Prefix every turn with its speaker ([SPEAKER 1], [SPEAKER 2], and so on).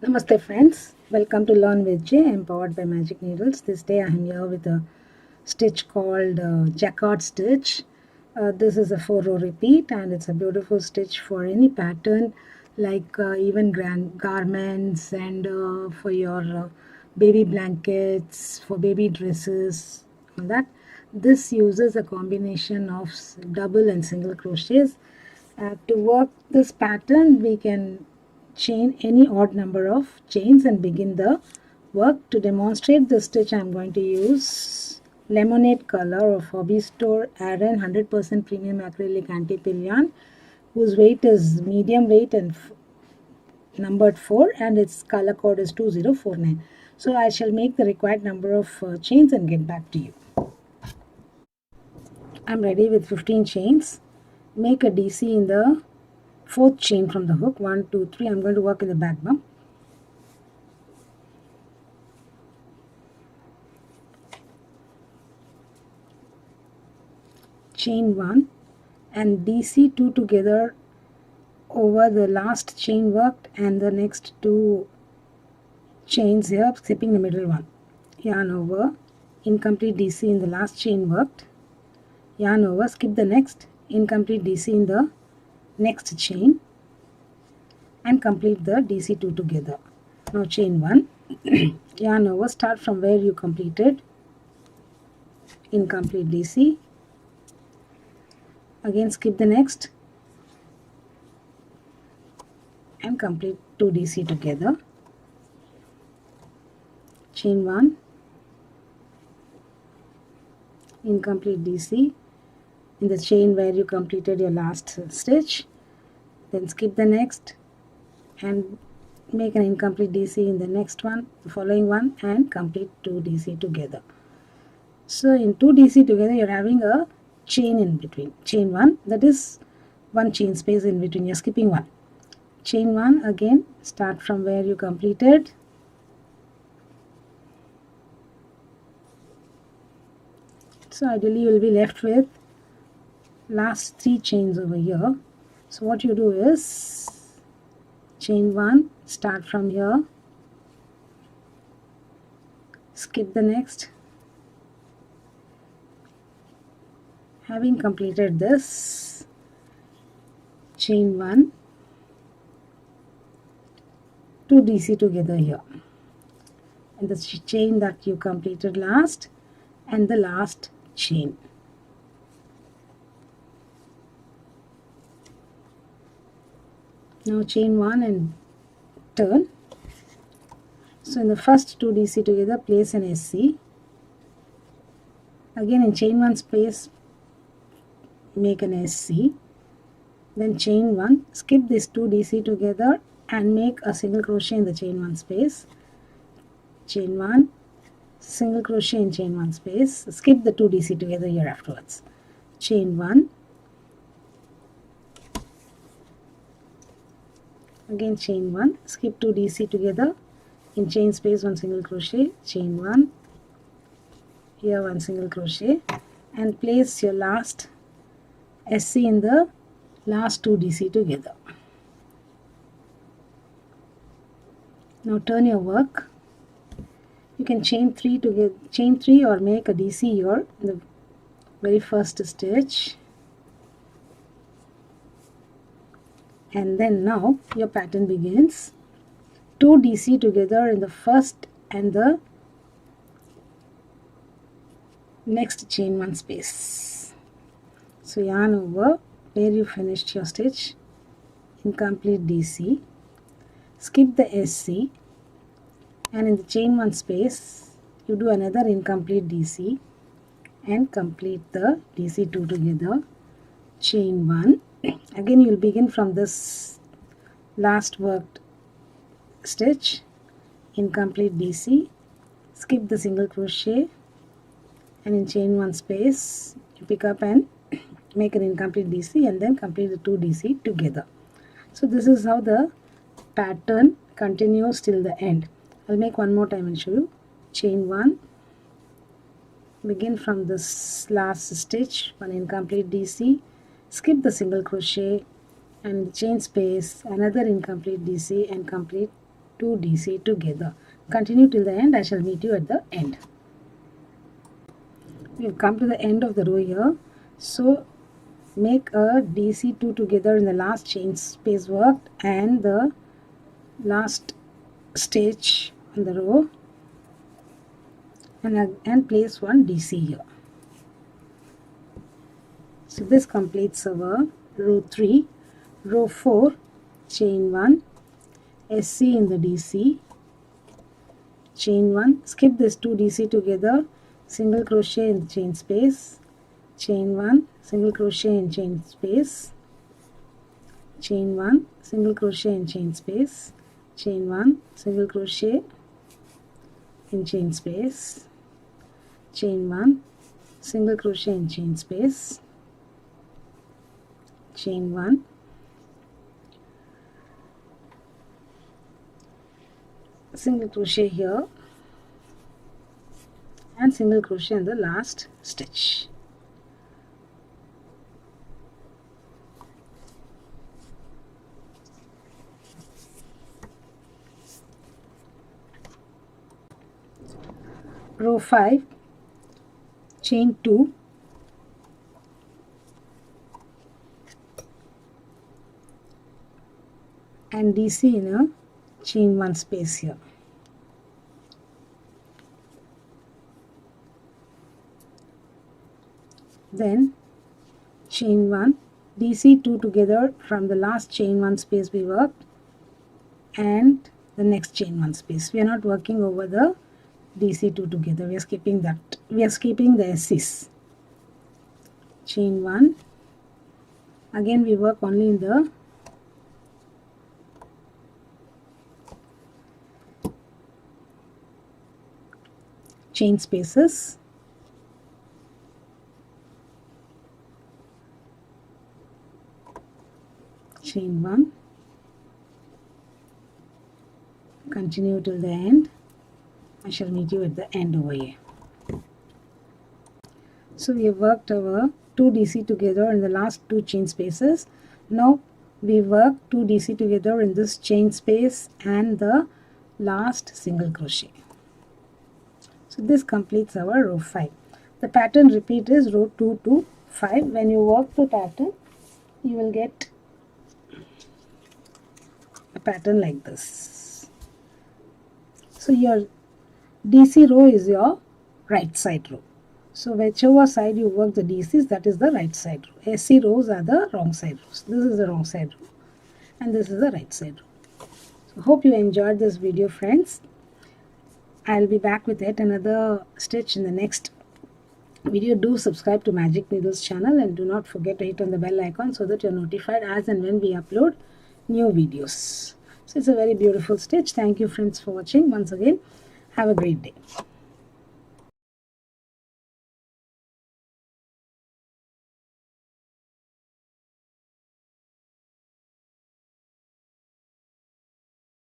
[SPEAKER 1] Namaste friends, welcome to Learn with J, empowered by Magic Needles. This day I am here with a stitch called Jacquard stitch. This is a 4-row repeat and it's a beautiful stitch for any pattern like even garments and for your baby blankets, for baby dresses, all that. This uses a combination of double and single crochets. To work this pattern we can chain any odd number of chains and begin the work. To demonstrate the stitch I am going to use lemonade color of Hobby Store Aran 100% premium acrylic anti-pill yarn, whose weight is medium weight and numbered 4 and its color code is 2049. So I shall make the required number of chains and get back to you. I am ready with 15 chains. Make a DC in the fourth chain from the hook. 1 2 3. I'm going to work in the back bump. Chain 1 and DC 2 together over the last chain worked and the next 2 chains here, skipping the middle one. Yarn over, incomplete DC in the last chain worked, yarn over, skip the next, incomplete DC in the next chain and complete the DC2 together. Now chain 1, yarn over, start from where you completed, incomplete DC, again skip the next and complete 2 DC together. Chain 1, incomplete DC in the chain where you completed your last stitch, then skip the next and make an incomplete DC in the next one, the following one, and complete 2 DC together. So in 2 DC together you're having a chain in between. Chain 1, that is one chain space in between, you're skipping one. Chain 1, again start from where you completed, so ideally you will be left with last 3 chains over here. So what you do is chain 1, start from here, skip the next. Having completed this, chain 1, 2 DC together here, and the chain that you completed last and the last chain. Now chain 1 and turn. So in the first 2 DC together place an SC. Again in chain 1 space make an SC. Then chain 1, skip this 2 DC together and make a single crochet in the chain 1 space. Chain 1, single crochet in chain 1 space, skip the 2 DC together here afterwards. Chain 1, again chain 1, skip 2 DC together in chain space 1 single crochet, chain 1, here 1 single crochet, and place your last SC in the last 2 DC together. Now turn your work. You can chain 3 together, chain 3 or make a DC here in the very first stitch, and then now your pattern begins. 2 DC together in the first and the next chain 1 space. So yarn over where you finished your stitch, incomplete DC, skip the SC, and in the chain 1 space you do another incomplete DC and complete the DC2 together. Chain 1, again you will begin from this last worked stitch, incomplete DC, skip the single crochet, and in chain 1 space you pick up and make an incomplete DC and then complete the 2 DC together. So this is how the pattern continues till the end. I'll make one more time and show you. Chain 1, begin from this last stitch, 1 incomplete DC, skip the single crochet and chain space, another incomplete DC and complete 2 DC together. Continue till the end. I shall meet you at the end. We've come to the end of the row here. So make a DC 2 together in the last chain space worked and the last stitch on the row, and place one DC here. So this completes our row 3. Row 4, chain 1, SC in the DC, chain 1, skip this 2 DC together, single crochet in the chain space, chain 1, single crochet in chain space, chain 1, single crochet in chain space, chain 1, single crochet in chain space, chain 1, single crochet in chain space, chain 1, single crochet here, and single crochet in the last stitch. Row 5, chain 2, and DC in a chain 1 space here. Then chain 1, DC 2 together from the last chain 1 space we worked and the next chain 1 space. We are not working over the DC 2 together, we are skipping that. We are skipping the SCs. Chain 1, again we work only in the chain spaces, chain 1, continue till the end. I shall meet you at the end over here. So we have worked our 2 DC together in the last 2 chain spaces. Now we work 2 DC together in this chain space and the last single crochet. So this completes our row 5. The pattern repeat is row 2 to 5. When you work the pattern, you will get a pattern like this. So your DC row is your right side row. So whichever side you work the DCs, that is the right side row. SC rows are the wrong side rows. This is the wrong side row and this is the right side row. So hope you enjoyed this video, friends. I'll be back with yet another stitch in the next video. Do subscribe to Magic Needles channel and do not forget to hit on the bell icon so that you're notified as and when we upload new videos. So it's a very beautiful stitch. Thank you, friends, for watching. Once again, have a great day.